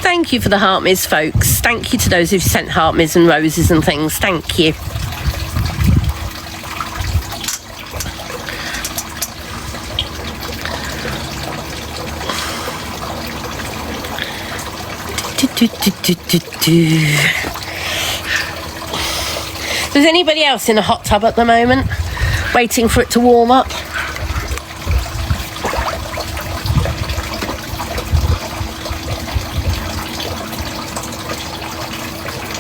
Thank you for the heart miss, folks. Thank you to those who've sent heart miss and roses and things. Thank you. Is anybody else in a hot tub at the moment, waiting for it to warm up?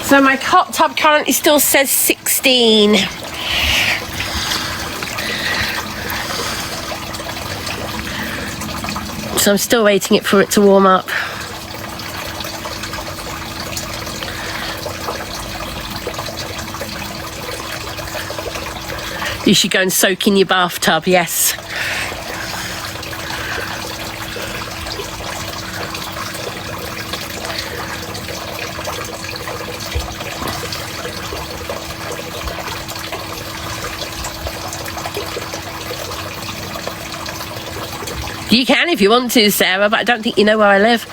So my hot tub currently still says 16. So I'm still waiting for it to warm up. You should go and soak in your bathtub, yes. You can if you want to, Sarah, but I don't think you know where I live.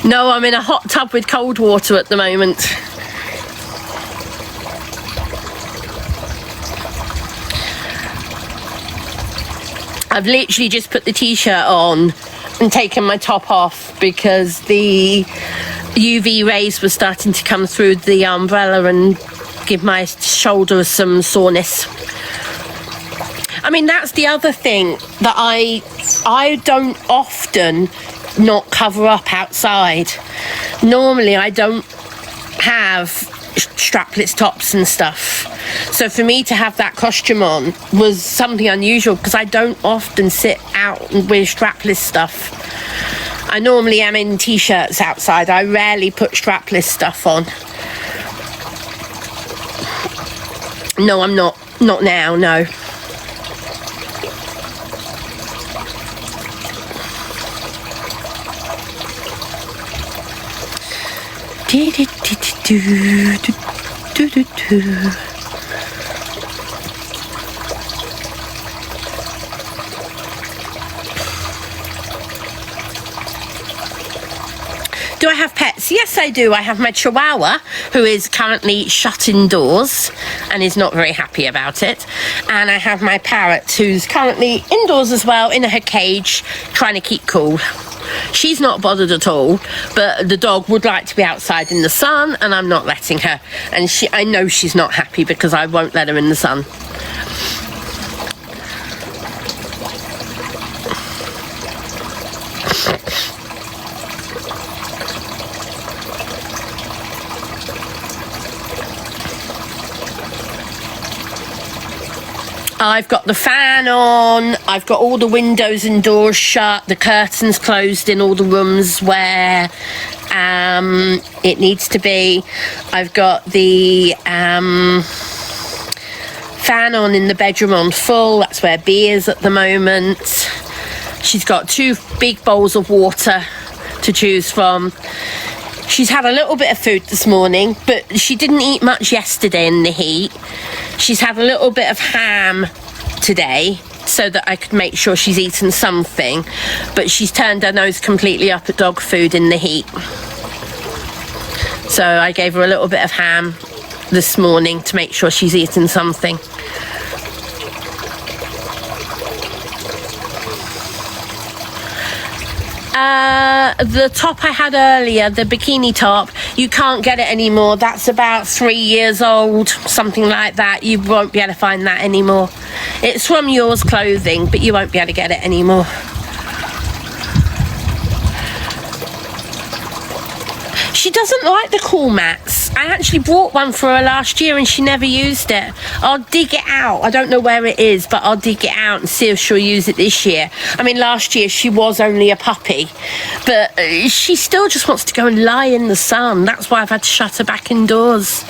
No, I'm in a hot tub with cold water at the moment. I've literally just put the t-shirt on and taken my top off because the UV rays were starting to come through the umbrella and give my shoulder some soreness. I mean, that's the other thing that I don't often not cover up outside. Normally I don't have strapless tops and stuff. So for me to have that costume on was something unusual because I don't often sit out with strapless stuff. I normally am in t-shirts outside. I rarely put strapless stuff on. No, I'm not. Not now, no. Do I have pets? Yes, I do. I have my Chihuahua, who is currently shut indoors and is not very happy about it. And I have my parrot, who's currently indoors as well, in her cage, trying to keep cool. She's not bothered at all, but the dog would like to be outside in the sun, and I'm not letting her. And I know she's not happy because I won't let her in the sun. I've got the fan on, I've got all the windows and doors shut, the curtains closed in all the rooms where it needs to be. I've got the fan on in the bedroom on full, that's where Bea is at the moment. She's got 2 big bowls of water to choose from. She's had a little bit of food this morning, but she didn't eat much yesterday in the heat. She's had a little bit of ham today so that I could make sure she's eaten something, but she's turned her nose completely up at dog food in the heat. So I gave her a little bit of ham this morning to make sure she's eaten something. The top I had earlier, the bikini top, you can't get it anymore. That's about 3 years old, something like that. You won't be able to find that anymore. It's from Yours Clothing, but you won't be able to get it anymore. She doesn't like the cool mats. I actually bought one for her last year and she never used it. I'll dig it out. I don't know where it is, but I'll dig it out and see if she'll use it this year. I mean, last year she was only a puppy, but she still just wants to go and lie in the sun. That's why I've had to shut her back indoors.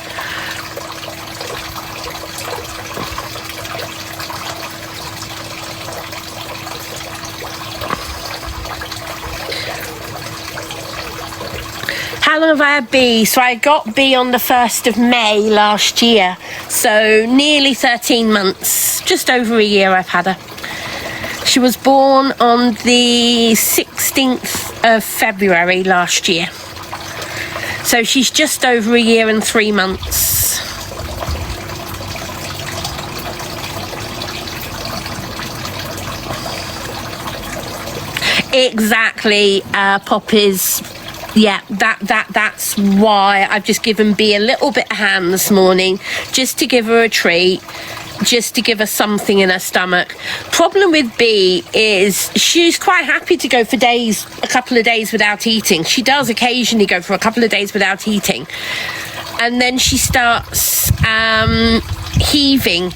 How long have I had Bea? So I got Bea on the 1st of May last year. So nearly 13 months. Just over a year I've had her. She was born on the 16th of February last year. So she's just over a year and 3 months. Exactly, Poppies. Yeah, that's why I've just given Bea a little bit of ham this morning, just to give her a treat, just to give her something in her stomach. Problem with Bea is she's quite happy to go for days, a couple of days without eating. She does occasionally go for a couple of days without eating. And then she starts heaving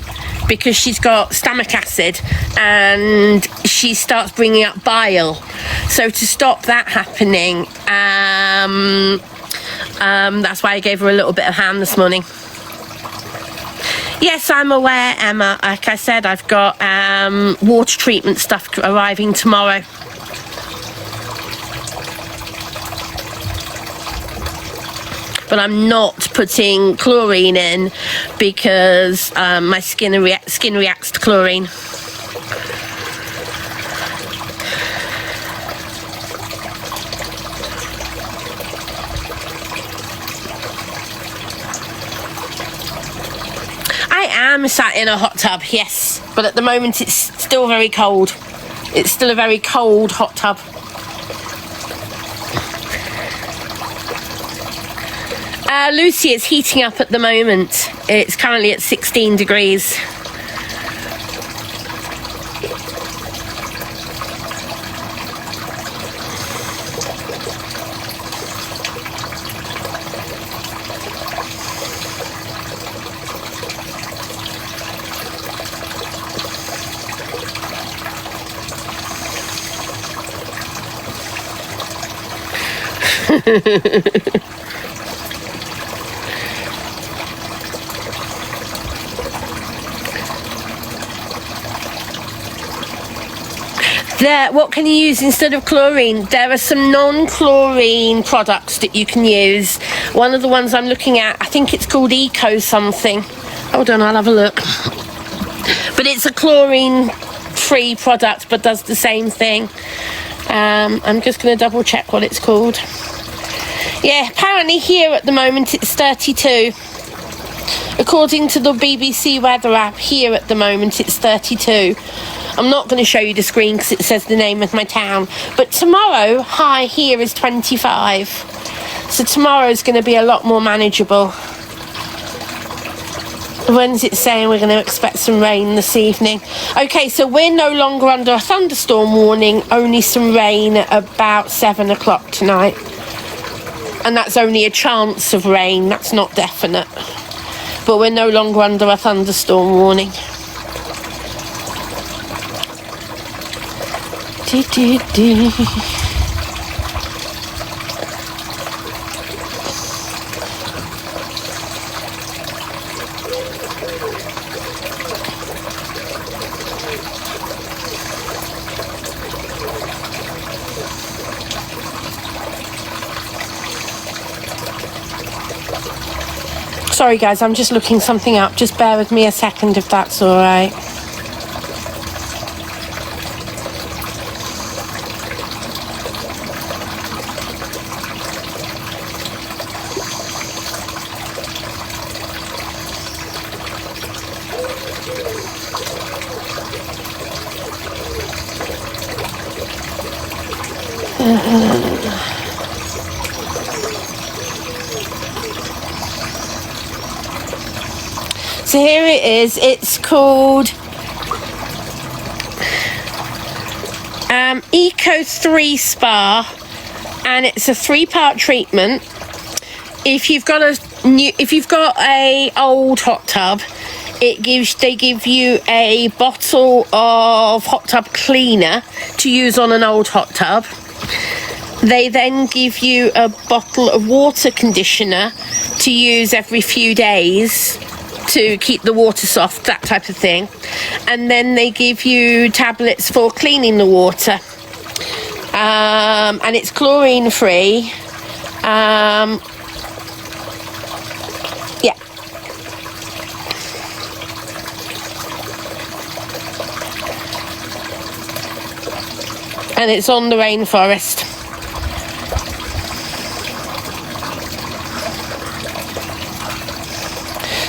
because she's got stomach acid and she starts bringing up bile. So to stop that happening, that's why I gave her a little bit of ham this morning. Yes, I'm aware, Emma. Like I said, I've got water treatment stuff arriving tomorrow. But I'm not putting chlorine in because my skin reacts to chlorine. I am sat in a hot tub, yes, but at the moment it's still very cold. It's still a very cold hot tub. Lucy, it's heating up at the moment. It's currently at 16 degrees. What can you use instead of chlorine? There are some non-chlorine products that you can use. One of the ones I'm looking at, I think it's called Eco something. Hold on, I'll have a look. But it's a chlorine-free product, but does the same thing. I'm just going to double check what it's called. Yeah, apparently here at the moment it's 32. According to the BBC weather app, here at the moment it's 32. I'm not going to show you the screen because it says the name of my town. But tomorrow, high here is 25. So tomorrow's going to be a lot more manageable. When's it saying we're going to expect some rain this evening? Okay, so we're no longer under a thunderstorm warning, only some rain at about 7 o'clock tonight. And that's only a chance of rain, that's not definite. But we're no longer under a thunderstorm warning. Sorry guys, I'm just looking something up. Just bear with me a second if that's all right. So here it is. It's called Eco 3 Spa, and it's a 3-part treatment. If you've got a old hot tub, they give you a bottle of hot tub cleaner to use on an old hot tub. They then give you a bottle of water conditioner to use every few days to keep the water soft, that type of thing. And then they give you tablets for cleaning the water. And it's chlorine free. Yeah. and it's on the rainforest.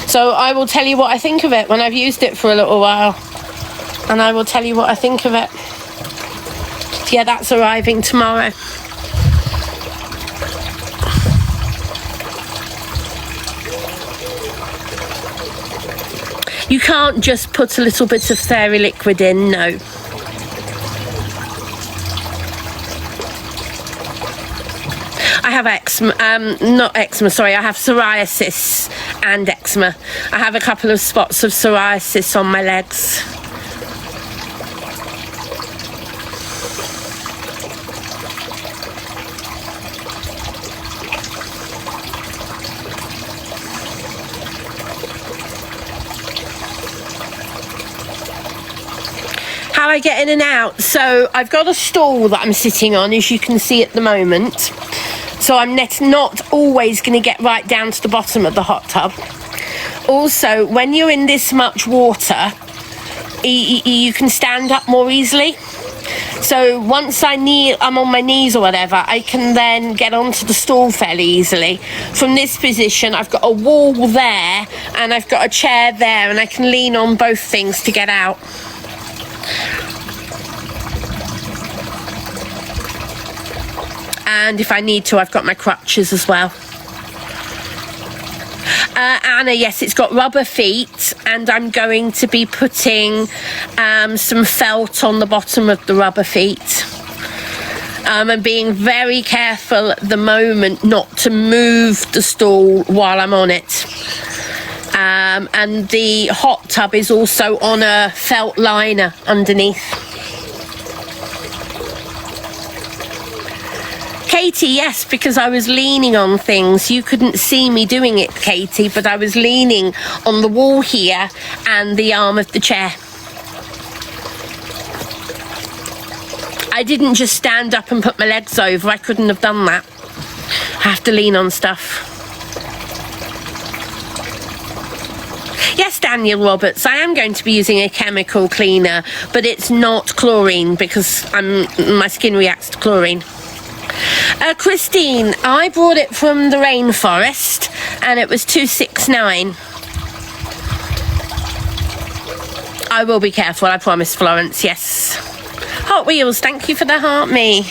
So I will tell you what I think of it when I've used it for a little while, and I will tell you what I think of it. Yeah, that's arriving tomorrow. You can't just put a little bit of fairy liquid in, no. I have eczema, not eczema, sorry, I have psoriasis and eczema. I have a couple of spots of psoriasis on my legs. How I get in and out. So I've got a stool that I'm sitting on, as you can see at the moment. So I'm not always going to get right down to the bottom of the hot tub. Also, when you're in this much water, you can stand up more easily. So once I'm on my knees or whatever, I can then get onto the stool fairly easily. From this position, I've got a wall there and I've got a chair there, and I can lean on both things to get out. And if I need to, I've got my crutches as well. Anna, yes, it's got rubber feet, and I'm going to be putting some felt on the bottom of the rubber feet. I'm being very careful at the moment not to move the stool while I'm on it. And the hot tub is also on a felt liner underneath. Katie, yes, because I was leaning on things. You couldn't see me doing it, Katie, but I was leaning on the wall here and the arm of the chair. I didn't just stand up and put my legs over. I couldn't have done that. I have to lean on stuff. Yes, Daniel Roberts, I am going to be using a chemical cleaner, but it's not chlorine because my skin reacts to chlorine. Christine, I bought it from the rainforest and it was $2.69. I will be careful, I promise, Florence, yes. Hot Wheels, thank you for the heart me.